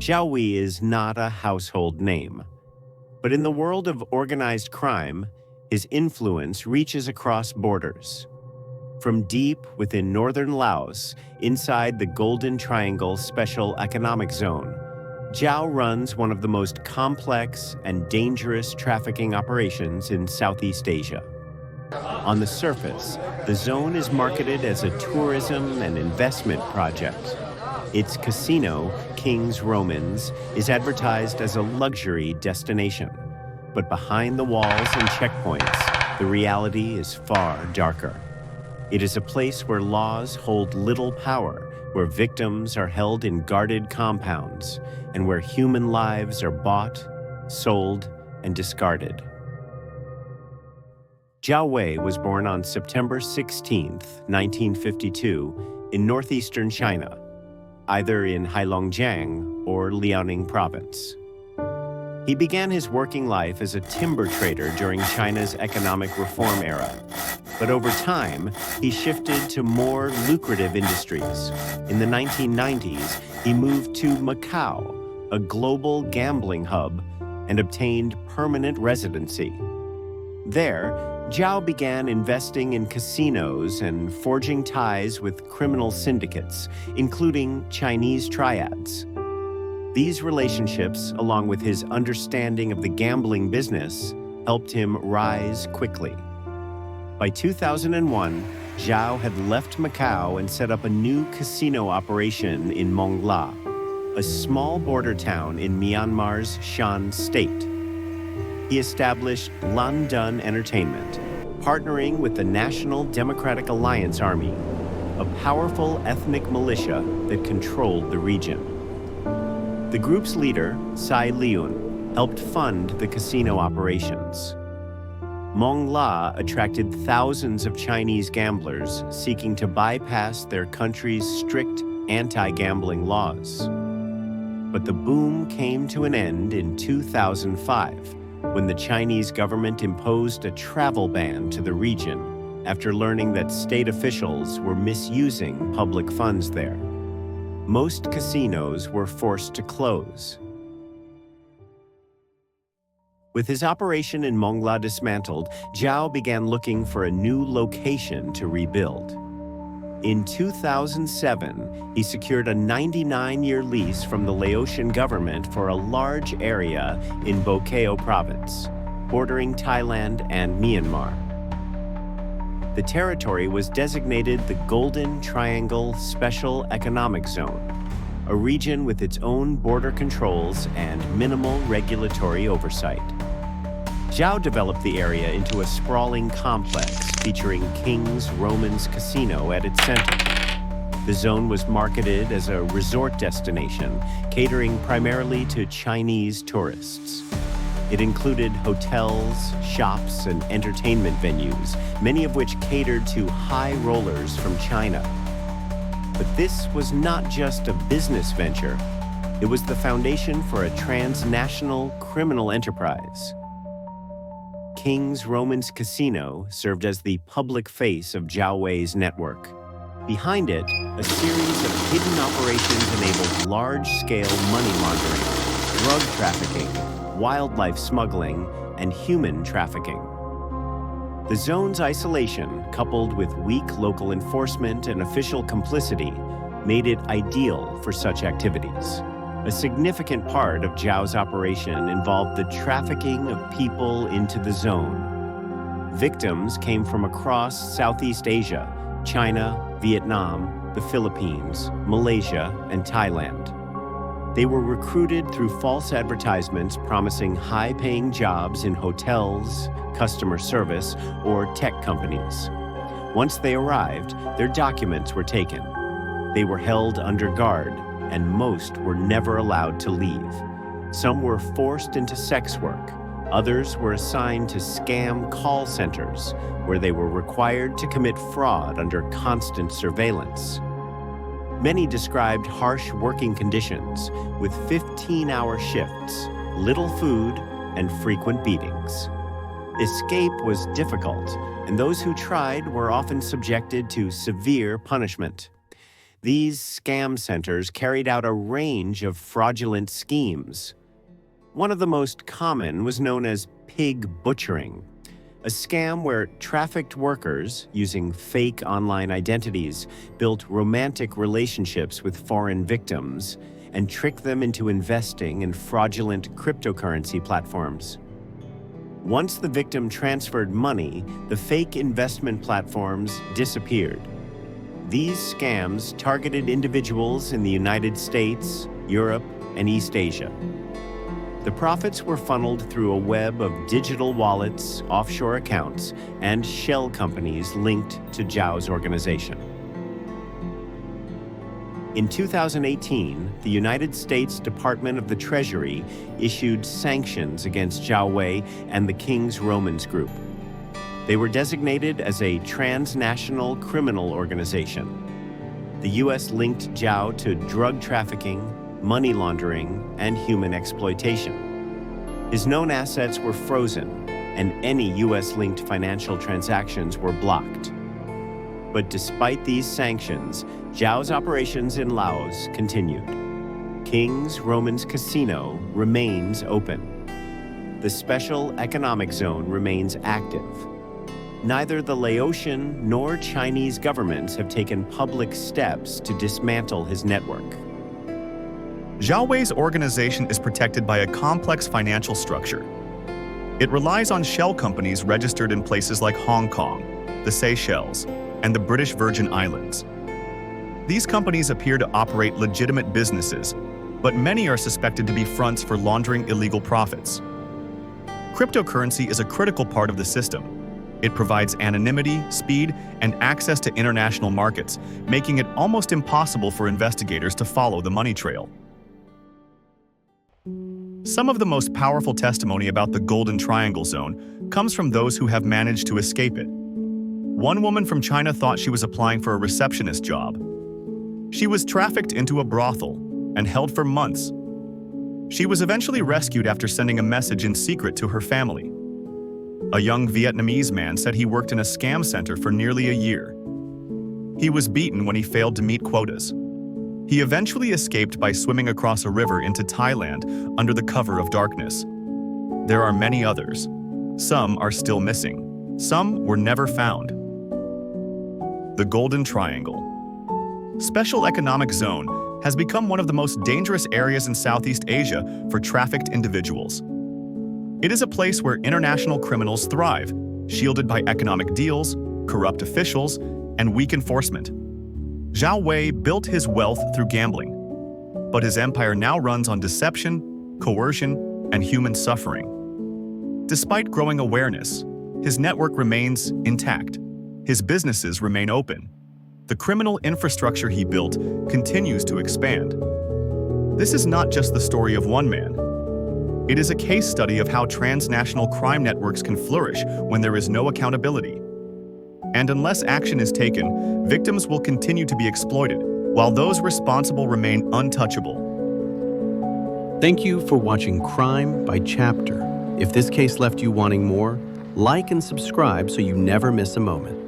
Zhao Wei is not a household name. But in the world of organized crime, his influence reaches across borders. From deep within northern Laos, inside the Golden Triangle Special Economic Zone, Zhao runs one of the most complex and dangerous trafficking operations in Southeast Asia. On the surface, the zone is marketed as a tourism and investment project. Its casino, King's Romans, is advertised as a luxury destination. But behind the walls and checkpoints, the reality is far darker. It is a place where laws hold little power, where victims are held in guarded compounds, and where human lives are bought, sold, and discarded. Zhao Wei was born on September 16, 1952, in northeastern China, either in Heilongjiang or Liaoning province. He began his working life as a timber trader during China's economic reform era. But over time, he shifted to more lucrative industries. In the 1990s, he moved to Macau, a global gambling hub, and obtained permanent residency. There, Zhao began investing in casinos and forging ties with criminal syndicates, including Chinese triads. These relationships, along with his understanding of the gambling business, helped him rise quickly. By 2001, Zhao had left Macau and set up a new casino operation in Mongla, a small border town in Myanmar's Shan state. He established Lan Dun Entertainment, partnering with the National Democratic Alliance Army, a powerful ethnic militia that controlled the region. The group's leader, Sai Liun, helped fund the casino operations. Mongla attracted thousands of Chinese gamblers seeking to bypass their country's strict anti-gambling laws. But the boom came to an end in 2005, when the Chinese government imposed a travel ban to the region after learning that state officials were misusing public funds there. Most casinos were forced to close. With his operation in Mongla dismantled, Zhao began looking for a new location to rebuild. In 2007, he secured a 99-year lease from the Laotian government for a large area in Bokeo province, bordering Thailand and Myanmar. The territory was designated the Golden Triangle Special Economic Zone, a region with its own border controls and minimal regulatory oversight. Zhao developed the area into a sprawling complex featuring King's Romans Casino at its center. The zone was marketed as a resort destination, catering primarily to Chinese tourists. It included hotels, shops, and entertainment venues, many of which catered to high rollers from China. But this was not just a business venture. It was the foundation for a transnational criminal enterprise. King's Romans Casino served as the public face of Zhao Wei's network. Behind it, a series of hidden operations enabled large-scale money laundering, drug trafficking, wildlife smuggling, and human trafficking. The zone's isolation, coupled with weak local enforcement and official complicity, made it ideal for such activities. A significant part of Zhao's operation involved the trafficking of people into the zone. Victims came from across Southeast Asia, China, Vietnam, the Philippines, Malaysia, and Thailand. They were recruited through false advertisements promising high-paying jobs in hotels, customer service, or tech companies. Once they arrived, their documents were taken. They were held under guard, and most were never allowed to leave. Some were forced into sex work. Others were assigned to scam call centers, where they were required to commit fraud under constant surveillance. Many described harsh working conditions, with 15-hour shifts, little food, and frequent beatings. Escape was difficult, and those who tried were often subjected to severe punishment. These scam centers carried out a range of fraudulent schemes. One of the most common was known as pig butchering, a scam where trafficked workers, using fake online identities, built romantic relationships with foreign victims and tricked them into investing in fraudulent cryptocurrency platforms. Once the victim transferred money, the fake investment platforms disappeared. These scams targeted individuals in the United States, Europe, and East Asia. The profits were funneled through a web of digital wallets, offshore accounts, and shell companies linked to Zhao's organization. In 2018, the United States Department of the Treasury issued sanctions against Zhao Wei and the King's Romans Group. They were designated as a transnational criminal organization. The U.S. linked Zhao to drug trafficking, money laundering, and human exploitation. His known assets were frozen, and any U.S.-linked financial transactions were blocked. But despite these sanctions, Zhao's operations in Laos continued. King's Romans Casino remains open. The Special Economic Zone remains active. Neither the Laotian nor Chinese governments have taken public steps to dismantle his network. Zhao Wei's organization is protected by a complex financial structure. It relies on shell companies registered in places like Hong Kong, the Seychelles, and the British Virgin Islands. These companies appear to operate legitimate businesses, but many are suspected to be fronts for laundering illegal profits. Cryptocurrency is a critical part of the system. It provides anonymity, speed, and access to international markets, making it almost impossible for investigators to follow the money trail. Some of the most powerful testimony about the Golden Triangle Zone comes from those who have managed to escape it. One woman from China thought she was applying for a receptionist job. She was trafficked into a brothel and held for months. She was eventually rescued after sending a message in secret to her family. A young Vietnamese man said he worked in a scam center for nearly a year. He was beaten when he failed to meet quotas. He eventually escaped by swimming across a river into Thailand under the cover of darkness. There are many others. Some are still missing. Some were never found. The Golden Triangle. Special Economic Zone has become one of the most dangerous areas in Southeast Asia for trafficked individuals. It is a place where international criminals thrive, shielded by economic deals, corrupt officials, and weak enforcement. Zhao Wei built his wealth through gambling, but his empire now runs on deception, coercion, and human suffering. Despite growing awareness, his network remains intact. His businesses remain open. The criminal infrastructure he built continues to expand. This is not just the story of one man. It is a case study of how transnational crime networks can flourish when there is no accountability. And unless action is taken, victims will continue to be exploited, while those responsible remain untouchable. Thank you for watching Crime by Chapter. If this case left you wanting more, like and subscribe so you never miss a moment.